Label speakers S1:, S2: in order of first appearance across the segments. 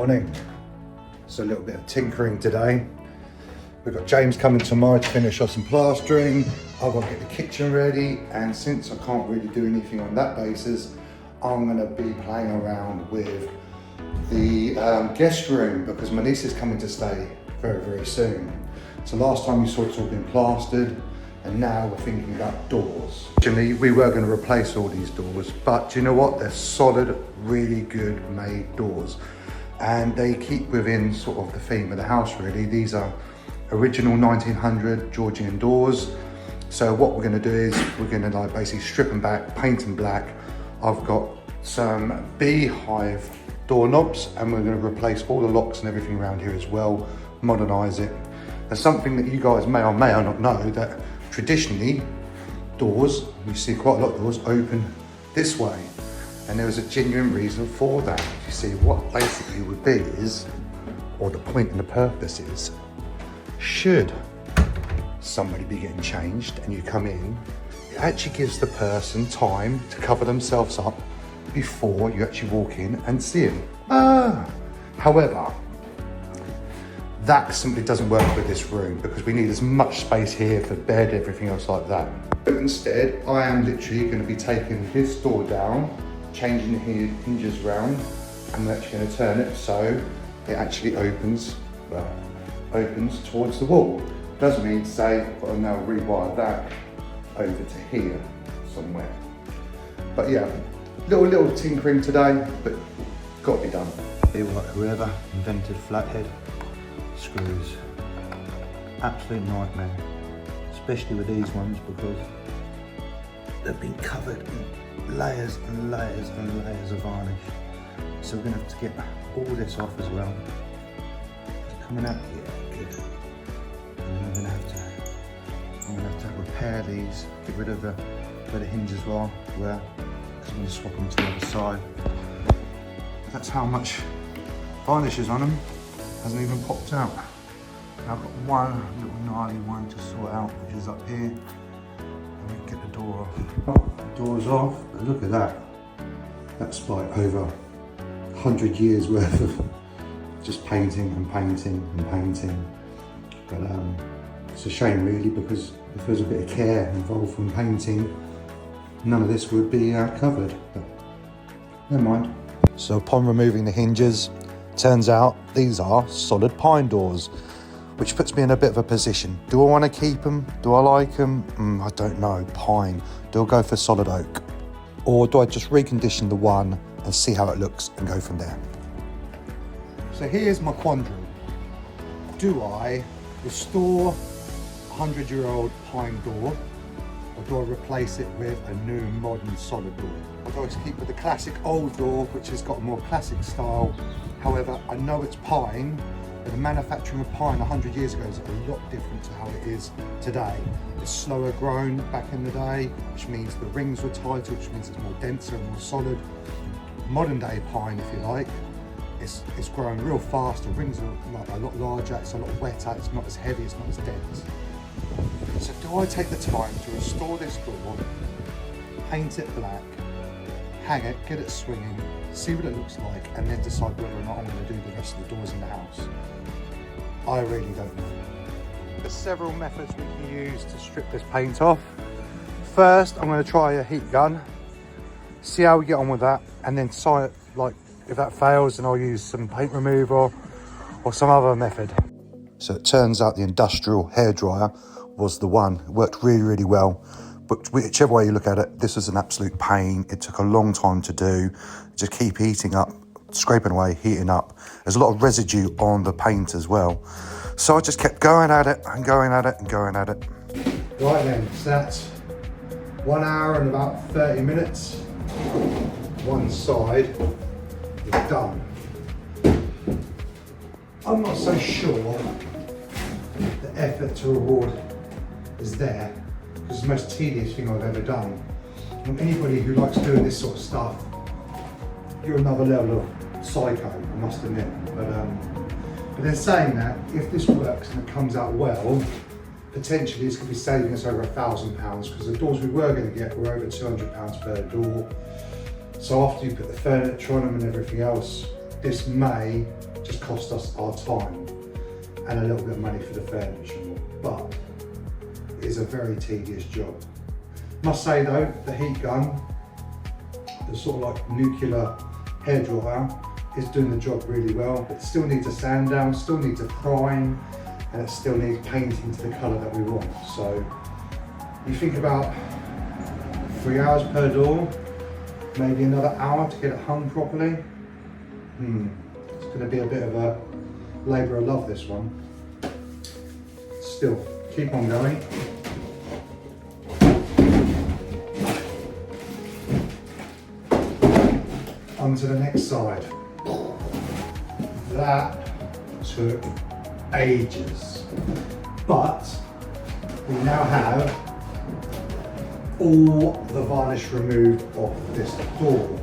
S1: Morning. So a little bit of tinkering today. We've got James coming tomorrow to finish off some plastering. I've got to get the kitchen ready, and since I can't really do anything on that basis, I'm going to be playing around with the guest room because my niece is coming to stay very, very soon. So last time you saw it's all been plastered, and now we're thinking about doors. Originally, we were going to replace all these doors, but do you know what? They're solid, really good made doors. And they keep within sort of the theme of the house, really. These are original 1900 Georgian doors. So what we're going to do is we're going to like basically strip them back, paint them black. I've got some beehive doorknobs, and we're going to replace all the locks and everything around here as well, modernise it. There's something that you guys may or not know, that traditionally doors, you see quite a lot of doors open this way, and there was a genuine reason for that. You see, what basically would be is, or the point and the purpose is, should somebody be getting changed and you come in, it actually gives the person time to cover themselves up before you actually walk in and see them. However, that simply doesn't work with this room because we need as much space here for bed, everything else like that. Instead, I am literally going to be taking this door down, changing the hinges round, and we're actually going to turn it so it actually opens towards the wall. Doesn't mean to say I've got to now rewire that over to here somewhere. But yeah, little tinkering today, but got to be done.
S2: Be like whoever invented flathead screws. Absolute nightmare, especially with these ones because they've been covered in layers and layers and layers of varnish. So we're going to have to get all this off as well. Coming out here, good. And then I'm going to have to repair these, get rid of where the hinges are, because I'm going to swap them to the other side. That's how much varnish is on them. Hasn't even popped out. Now I've got one little gnarly one to sort out, which is up here. And we can get the door off. Oh, the door's off, but look at that. That's like over 100 years worth of just painting and painting and painting. But it's a shame really, because if there's a bit of care involved from painting, none of this would be covered, but never mind. So upon removing the hinges, turns out these are solid pine doors, which puts me in a bit of a position. Do I want to keep them? Do I like them? I don't know, pine. Do I go for solid oak? Or do I just recondition the one and see how it looks and go from there? So here's my quandary. Do I restore a 100-year-old pine door, or do I replace it with a new modern solid door? Or do I just keep with the classic old door, which has got a more classic style? However, I know it's pine, but the manufacturing of pine 100 years ago is a lot different to how it is today. It's slower grown back in the day, which means the rings were tighter, which means it's more denser and more solid. Modern day pine, if you like, it's growing real fast, the rings are like a lot larger, it's a lot wetter, it's not as heavy, it's not as dense. So do I take the time to restore this door, paint it black, hang it, get it swinging, see what it looks like, and then decide whether or not I'm going to do the rest of the doors in the house? I really don't know. There's several methods we can use to strip this paint off. First, I'm going to try a heat gun, see how we get on with that, and then decide, like, if that fails, then I'll use some paint remover or some other method. So it turns out the industrial hairdryer was the one. It worked really, really well. But whichever way you look at it, this was an absolute pain. It took a long time to do. Just keep heating up, scraping away, heating up. There's a lot of residue on the paint as well. So I just kept going at it and going at it and going at it. Right then, so that's 1 hour and about 30 minutes. One side is done. I'm not so sure the effort to reward is there. It's the most tedious thing I've ever done. And anybody who likes doing this sort of stuff, you're another level of psycho, I must admit. But then saying that, if this works and it comes out well, potentially it's going to be saving us over £1,000, because the doors we were going to get were over £200 per door. So after you put the furniture on them and everything else, this may
S1: just cost us our time and a little bit of money for the furniture, but it is a very tedious job. Must say though, the heat gun, the sort of like nuclear hairdryer, is doing the job really well. It still needs a sand down, still needs a prime, and it still needs painting to the colour that we want. So you think about 3 hours per door, maybe another hour to get it hung properly. It's going to be a bit of a labour of love, this one. Still, keep on going. On to the next side. That took ages, but we now have all the varnish removed off this door.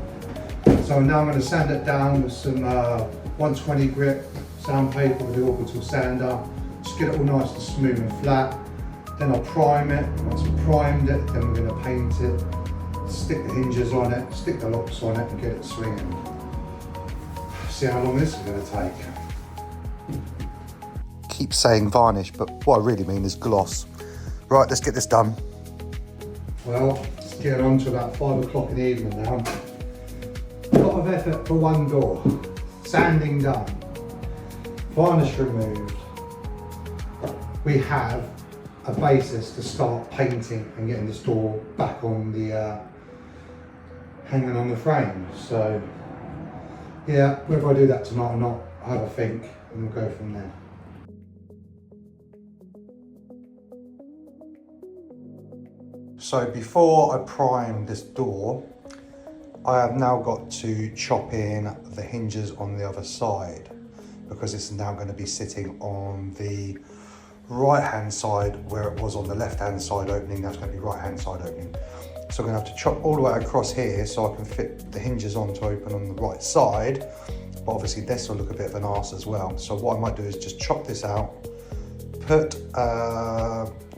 S1: So now I'm going to sand it down with some 120 grit sandpaper with the orbital sander. Just get it all nice and smooth and flat. Then I'll prime it. Once I've primed it, then we're going to paint it, stick the hinges on it, stick the locks on it and get it swinging. See how long this is going to take.
S2: Keep saying varnish, but what I really mean is gloss. Right, let's get this done.
S1: Well, it's getting on to about 5 o'clock in the evening now. A lot of effort for one door. Sanding done. Varnish removed. We have a basis to start painting and getting this door back on the hanging on the frame. So yeah, whether I do that tonight or not, I'll have a think and we'll go from there.
S2: So before I prime this door, I have now got to chop in the hinges on the other side, because it's now going to be sitting on the right hand side where it was on the left hand side opening. That's going to be right hand side opening. So I'm going to have to chop all the way across here so I can fit the hinges on to open on the right side. But obviously this will look a bit of an arse as well. So what I might do is just chop this out, put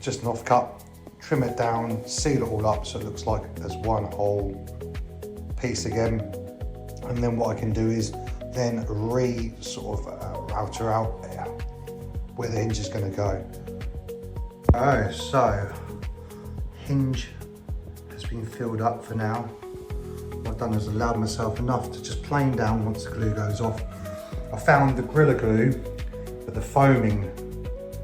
S2: just an off cut, trim it down, seal it all up so it looks like there's one whole piece again. And then what I can do is then router out where the hinge is going to go. Oh, so hinge has been filled up for now. What I've done is allowed myself enough to just plane down once the glue goes off. I found the Gorilla Glue, but the foaming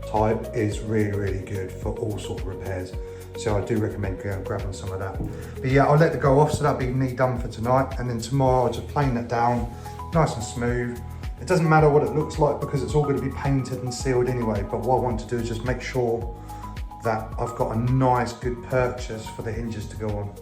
S2: type is really, really good for all sort of repairs. So I do recommend grabbing some of that. But yeah, I'll let the go off, so that'll be me done for tonight. And then tomorrow I'll just plane it down, nice and smooth. It doesn't matter what it looks like because it's all going to be painted and sealed anyway. But what I want to do is just make sure that I've got a nice, good purchase for the hinges to go on.